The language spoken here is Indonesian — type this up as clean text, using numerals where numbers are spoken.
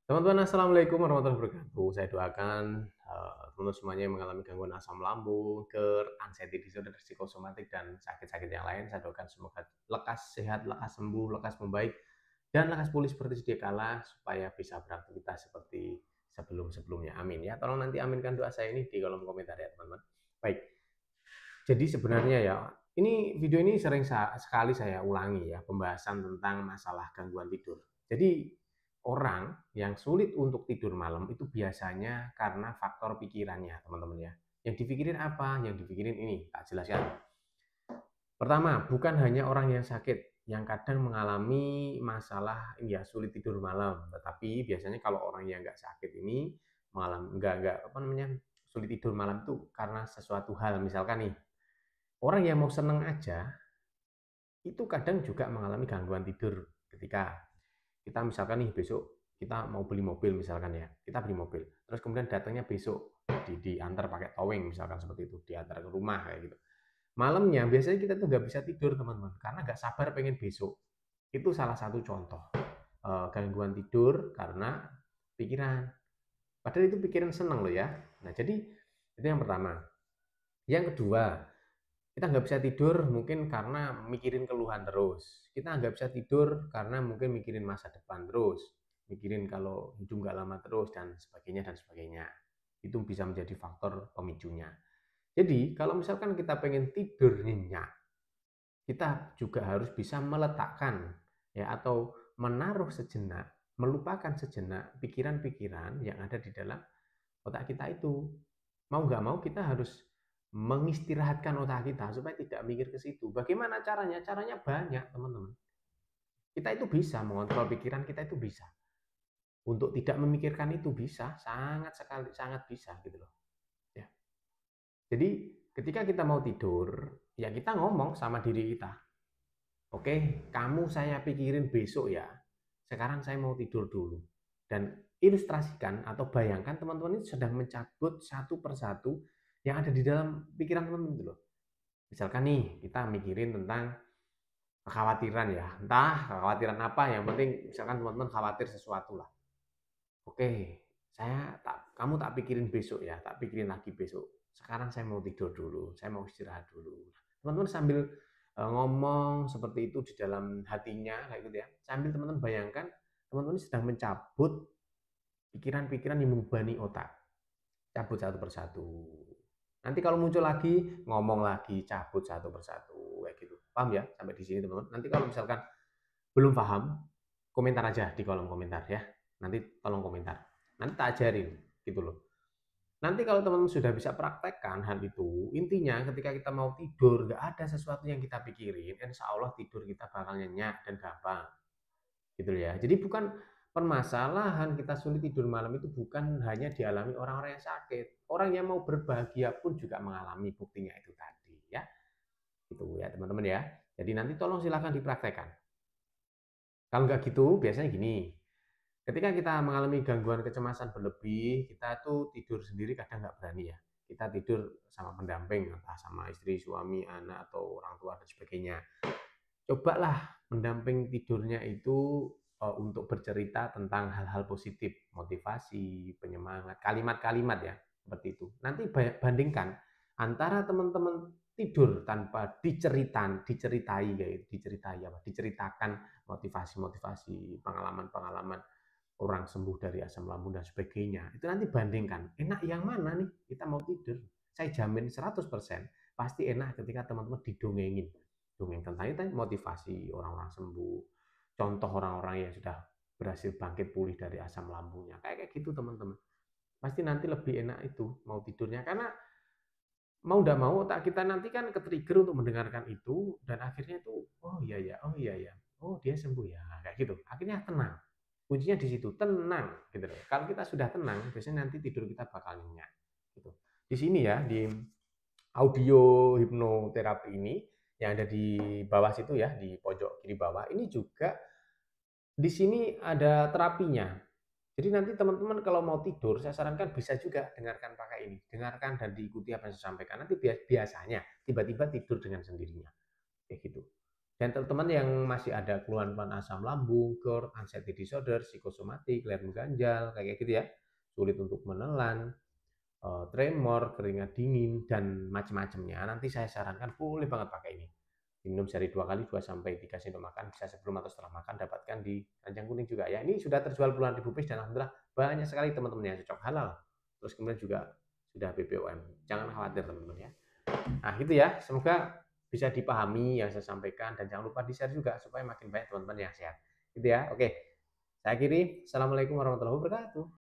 Teman-teman, assalamualaikum warahmatullahi wabarakatuh. Saya doakan teman-teman semuanya yang mengalami gangguan asam lambung, GERD, anxiety disorder, psikosomatik, dan sakit-sakit yang lain. Saya doakan semoga lekas sehat, lekas sembuh, lekas membaik, dan lekas pulih seperti sedia kala supaya bisa beraktivitas seperti sebelum-sebelumnya. Amin ya. Tolong nanti aminkan doa saya ini di kolom komentar ya teman-teman. Baik, jadi sebenarnya ya, ini video ini sering sekali saya ulangi ya, pembahasan tentang masalah gangguan tidur. Jadi orang yang sulit untuk tidur malam itu biasanya karena faktor pikirannya, teman-teman ya. Yang dipikirin apa? Yang dipikirin ini, tak jelaskan. Pertama, bukan hanya orang yang sakit yang kadang mengalami masalah ya sulit tidur malam, tetapi biasanya kalau orang yang nggak sakit ini mengalami nggak apa namanya sulit tidur malam itu karena sesuatu hal, misalkan nih orang yang mau seneng aja itu kadang juga mengalami gangguan tidur ketika kita misalkan nih besok kita mau beli mobil misalkan ya, kita beli mobil, terus kemudian datangnya besok diantar pakai towing misalkan seperti itu, diantar ke rumah kayak gitu. Malamnya biasanya kita tuh nggak bisa tidur teman-teman, karena nggak sabar pengen besok. Itu salah satu contoh gangguan tidur karena pikiran. Padahal itu pikiran seneng loh ya. Nah jadi itu yang pertama. Yang kedua, kita nggak bisa tidur mungkin karena mikirin keluhan terus. Kita nggak bisa tidur karena mungkin mikirin masa depan terus. Mikirin kalau hidup nggak lama terus dan sebagainya dan sebagainya. Itu bisa menjadi faktor pemicunya. Jadi kalau misalkan kita pengen tidur nyenyak, kita juga harus bisa meletakkan ya atau menaruh sejenak, melupakan sejenak pikiran-pikiran yang ada di dalam otak kita itu. Mau nggak mau kita harus mengistirahatkan otak kita supaya tidak mikir ke situ. Bagaimana caranya? Caranya banyak, teman-teman. Kita itu bisa mengontrol pikiran kita, itu bisa. Untuk tidak memikirkan itu bisa, sangat sekali, sangat bisa gitu loh. Ya. Jadi ketika kita mau tidur, ya kita ngomong sama diri kita. Oke, kamu saya pikirin besok ya. Sekarang saya mau tidur dulu. Dan ilustrasikan atau bayangkan teman-teman ini sedang mencabut satu persatu yang ada di dalam pikiran teman-teman itu loh. Misalkan nih, kita mikirin tentang kekhawatiran ya. Entah kekhawatiran apa, yang penting misalkan teman-teman khawatir sesuatu lah. Oke, kamu tak pikirin besok ya, tak pikirin lagi besok. Sekarang saya mau tidur dulu, saya mau istirahat dulu. Teman-teman sambil ngomong seperti itu di dalam hatinya kayak gitu ya. Sambil teman-teman bayangkan teman-teman sedang mencabut pikiran-pikiran yang membebani otak. Cabut satu persatu. Nanti kalau muncul lagi, ngomong lagi, cabut satu persatu kayak gitu. Paham ya? Sampai di sini teman-teman. Nanti kalau misalkan belum paham, komentar aja di kolom komentar ya. Nanti tolong komentar. Nanti tak ajarin gitu loh. Nanti kalau teman-teman sudah bisa praktekkan hal itu, intinya ketika kita mau tidur, nggak ada sesuatu yang kita pikirin, insya Allah tidur kita bakal nyenyak dan gampang. Gitu ya. Jadi bukan permasalahan kita sulit tidur malam itu bukan hanya dialami orang-orang yang sakit. Orang yang mau berbahagia pun juga mengalami buktinya itu tadi ya. Itu ya teman-teman ya. Jadi nanti tolong silahkan dipraktekkan. Kalau nggak gitu, biasanya gini. Ketika kita mengalami gangguan kecemasan berlebih, kita tuh tidur sendiri kadang nggak berani ya. Kita tidur sama pendamping, entah sama istri, suami, anak, atau orang tua, dan sebagainya. Cobalah mendamping tidurnya itu untuk bercerita tentang hal-hal positif, motivasi, penyemangat, kalimat-kalimat ya, seperti itu. Nanti bandingkan antara teman-teman tidur tanpa diceritai kayak diceritai apa? Diceritakan motivasi-motivasi, pengalaman-pengalaman orang sembuh dari asam lambung dan sebagainya. Itu nanti bandingkan, enak yang mana nih kita mau tidur. Saya jamin 100% pasti enak ketika teman-teman didongengin. Dongeng tentang itu motivasi orang-orang sembuh, contoh orang-orang yang sudah berhasil bangkit pulih dari asam lambungnya. Kayak gitu teman-teman. Pasti nanti lebih enak itu mau tidurnya karena mau tidak mau otak kita nanti kan ke-trigger untuk mendengarkan itu dan akhirnya itu oh iya ya, oh iya ya, oh dia sembuh ya, kayak gitu. Akhirnya tenang. Kuncinya di situ, tenang gitu loh. Kalau kita sudah tenang, biasanya nanti tidur kita bakal nyenyak gitu. Di sini ya di audio hipnoterapi ini yang ada di bawah situ ya, di pojok kiri bawah, ini juga di sini ada terapinya. Jadi nanti teman-teman kalau mau tidur, saya sarankan bisa juga dengarkan pakai ini. Dengarkan dan diikuti apa yang saya sampaikan. Nanti biasanya tiba-tiba tidur dengan sendirinya. Kayak gitu. Dan teman-teman yang masih ada keluhan-keluhan asam lambung, GERD, anxiety disorder, psikosomatik, leher mengganjal, kayak gitu ya, sulit untuk menelan, tremor, keringat dingin, dan macam-macamnya, nanti saya sarankan boleh banget pakai ini. Diminum sehari 2 kali, 2 sampai 3 sendok makan, bisa sebelum atau setelah makan, dapatkan di Kacang Kuning juga ya. Ini sudah terjual puluhan ribu piece dan alhamdulillah banyak sekali teman-teman yang cocok halal. Terus kemudian juga sudah BPOM. Jangan khawatir teman-teman ya. Nah, gitu ya. Semoga bisa dipahami yang saya sampaikan dan jangan lupa di-share juga supaya makin banyak teman-teman yang sehat. Gitu ya. Oke. Saya akhiri. Assalamualaikum warahmatullahi wabarakatuh.